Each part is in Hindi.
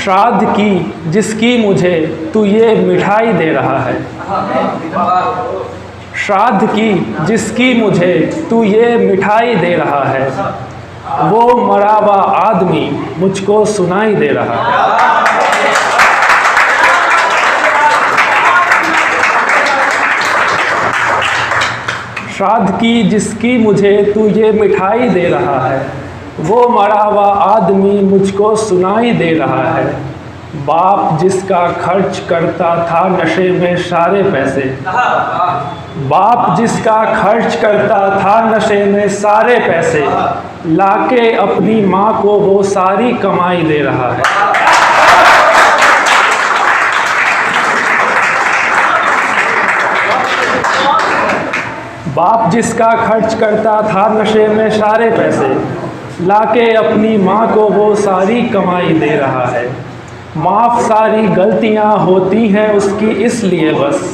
श्राद्ध की जिसकी मुझे तू ये मिठाई दे रहा है। श्राद्ध की जिसकी मुझे तू ये मिठाई दे रहा है, वो मरा हुआ आदमी मुझको सुनाई दे रहा है। श्राद्ध की जिसकी मुझे तू ये मिठाई दे रहा है, वो मरा हुआ आदमी मुझको सुनाई दे रहा है। बाप जिसका खर्च करता था नशे में सारे पैसे, बाप जिसका खर्च करता था नशे में सारे पैसे, लाके अपनी माँ को वो सारी कमाई दे रहा है। बाप जिसका खर्च करता था नशे में सारे पैसे, लाके अपनी माँ को वो सारी कमाई दे रहा है। माफ़ सारी गलतियाँ होती हैं उसकी इसलिए बस,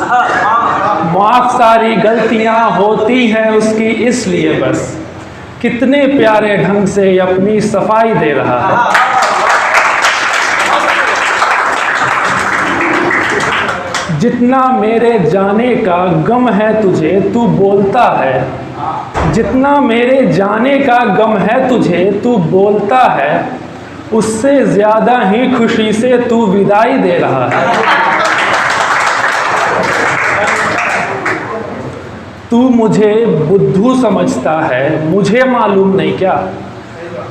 माफ़ सारी गलतियाँ होती हैं उसकी इसलिए बस, कितने प्यारे ढंग से अपनी सफाई दे रहा है। जितना मेरे जाने का गम है तुझे तू बोलता है, जितना मेरे जाने का गम है तुझे तू बोलता है, उससे ज़्यादा ही खुशी से तू विदाई दे रहा है। तू मुझे बुद्धू समझता है मुझे मालूम नहीं क्या,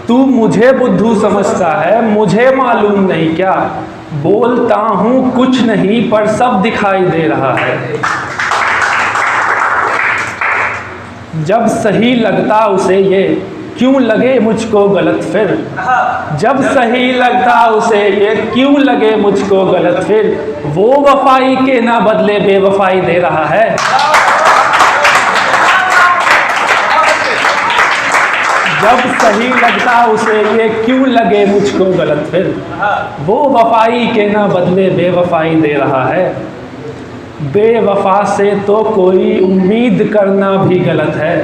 तू मुझे बुद्धू समझता है मुझे मालूम नहीं क्या, बोलता हूँ कुछ नहीं पर सब दिखाई दे रहा है। जब सही लगता उसे ये क्यों लगे मुझको गलत फिर, जब सही लगता उसे ये क्यों लगे मुझको गलत फिर, वो वफाई के ना बदले बेवफाई दे रहा है। जब सही लगता उसे ये क्यों लगे मुझको गलत फिर, वो वफाई के ना बदले बेवफाई दे रहा है। बेवफा से तो कोई उम्मीद करना भी गलत है,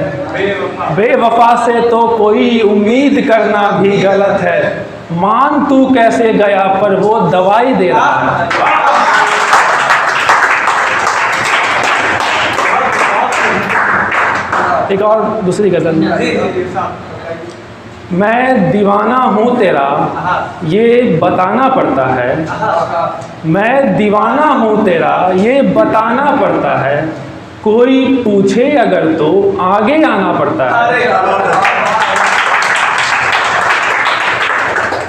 बेवफा से तो कोई उम्मीद करना भी गलत है, मान तू कैसे गया पर वो दवाई दे रहा है। एक और दूसरी गज़ल। मैं दीवाना हूँ तेरा ये बताना पड़ता है, मैं दीवाना हूँ तेरा ये बताना पड़ता है, कोई पूछे अगर तो आगे आना पड़ता है।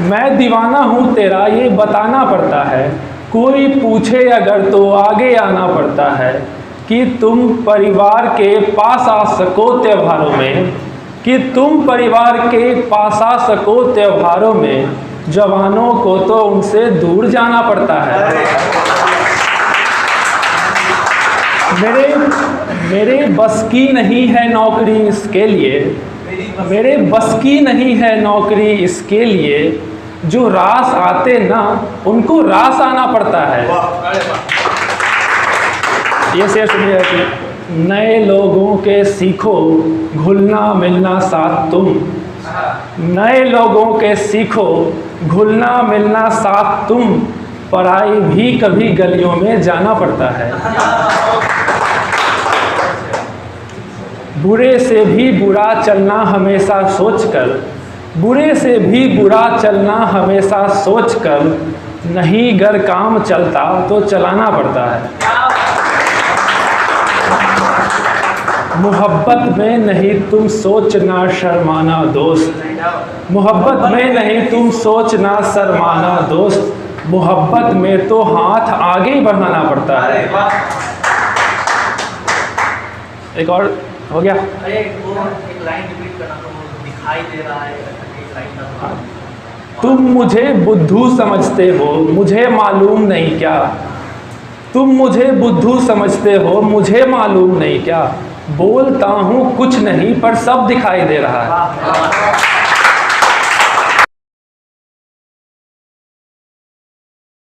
मैं दीवाना हूँ तेरा ये बताना पड़ता है, कोई पूछे अगर तो आगे आना पड़ता है, कि तुम परिवार के पास आ सको त्योहारों में, कि तुम परिवार के पास आ सको त्योहारों में, जवानों को तो उनसे दूर जाना पड़ता है। मेरे बस की नहीं है नौकरी इसके लिए, मेरे बस की नहीं है नौकरी इसके लिए, जो रास आते ना उनको रास आना पड़ता है। ये शेर सुनिए कि नए लोगों के सीखो घुलना मिलना साथ तुम, नए लोगों के सीखो घुलना मिलना साथ तुम, पढ़ाई भी कभी गलियों में जाना पड़ता है। बुरे से भी बुरा चलना हमेशा सोचकर, बुरे से भी बुरा चलना हमेशा सोचकर, नहीं गर काम चलता तो चलाना पड़ता है। मोहब्बत में नहीं तुम सोचना शर्माना दोस्त, मोहब्बत में नहीं तुम सोचना शर्माना दोस्त, मोहब्बत में तो हाथ आगे बढ़ाना पड़ता है। एक और हो गया। एक लाइन रिपीट करना, तो दिखाई दे रहा है। तुम मुझे बुद्धू समझते हो मुझे मालूम नहीं क्या, तुम मुझे बुद्धू समझते हो मुझे मालूम नहीं क्या, बोलता हूँ कुछ नहीं पर सब दिखाई दे रहा है।